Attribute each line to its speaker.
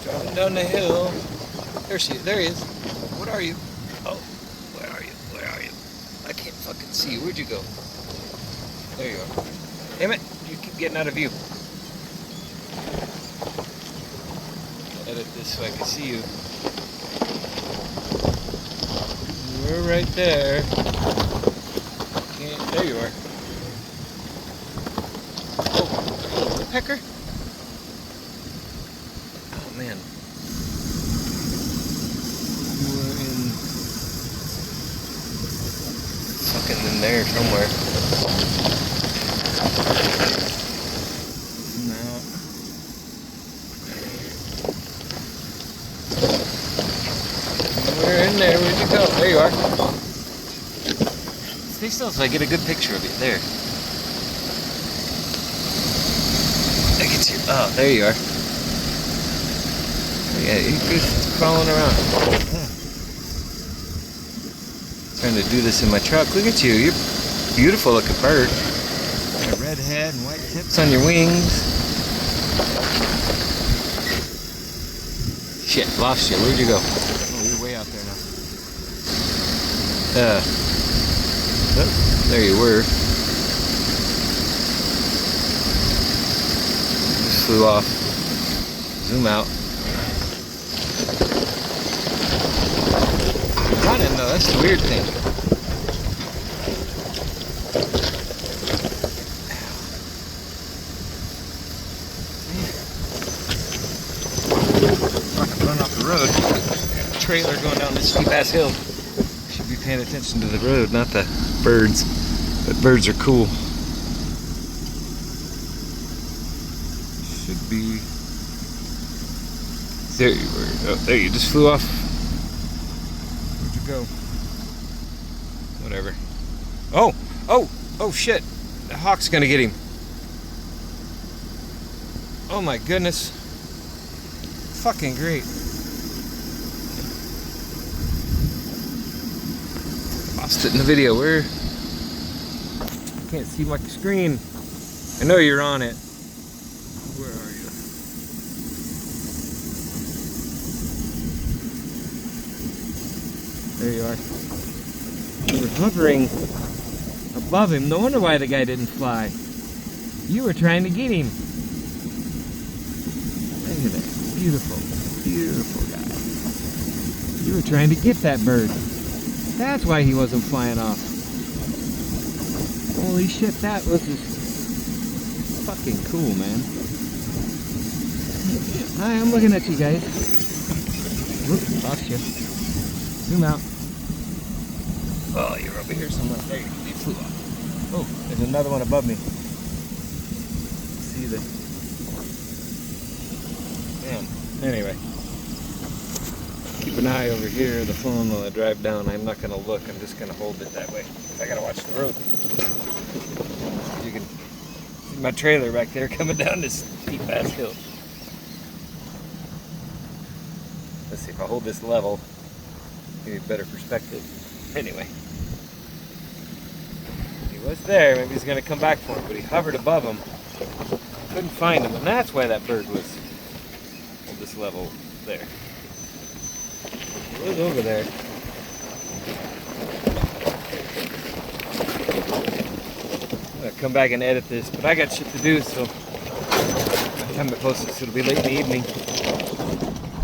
Speaker 1: Driving down the hill. There he is. What are you? Oh, where are you? Where are you? I can't fucking see you. Where'd you go? There you are. Damn it! You keep getting out of view. Edit this so I can see you. We're right there. There you are. Oh, woodpecker? Oh man. You were fucking in there somewhere. No. We're in there. Where'd you go? There you are. Stay still so I get a good picture of you. There. I get you. Oh, there you are. Yeah, you're just crawling around. Trying to do this in my truck. Look at you. You're a beautiful looking bird. Got a red head and white tips on your wings. Shit, lost you. Where'd you go? Oh, you're way out there now. Oh, there you were. Just flew off. Zoom out. Running though, that's the weird thing. Fucking run off the road. Trailer going down this steep ass hill. Should be paying attention to the road, not the birds. But birds are cool. Should be. There you were. Oh, there you just flew off. Where'd you go? Whatever. Oh shit. The hawk's gonna get him. Oh my goodness. Fucking great. Lost it in the video. Where? I can't see my screen. I know you're on it. Where are you? There you are. You were hovering above him. No wonder why the guy didn't fly. You were trying to get him. Look at that. Beautiful, beautiful guy. You were trying to get that bird. That's why he wasn't flying off. Holy shit, that was just fucking cool, man. Hi, I'm looking at you guys. Whoops, lost you. Zoom out. Oh, you're over here somewhere. There you flew off. Oh, there's another one above me. See the... Man, anyway. Keep an eye over here, the phone while I drive down. I'm not going to look, I'm just going to hold it that way. I got to watch the road. You can see my trailer back there coming down this steep ass hill. Let's see if I hold this level. Maybe better perspective. Anyway. He was there, maybe he's going to come back for him, but he hovered above him. Couldn't find him, and that's why that bird was on this level there. He was over there. I'm going to come back and edit this, but I got shit to do, so by the time I post this, it'll be late in the evening.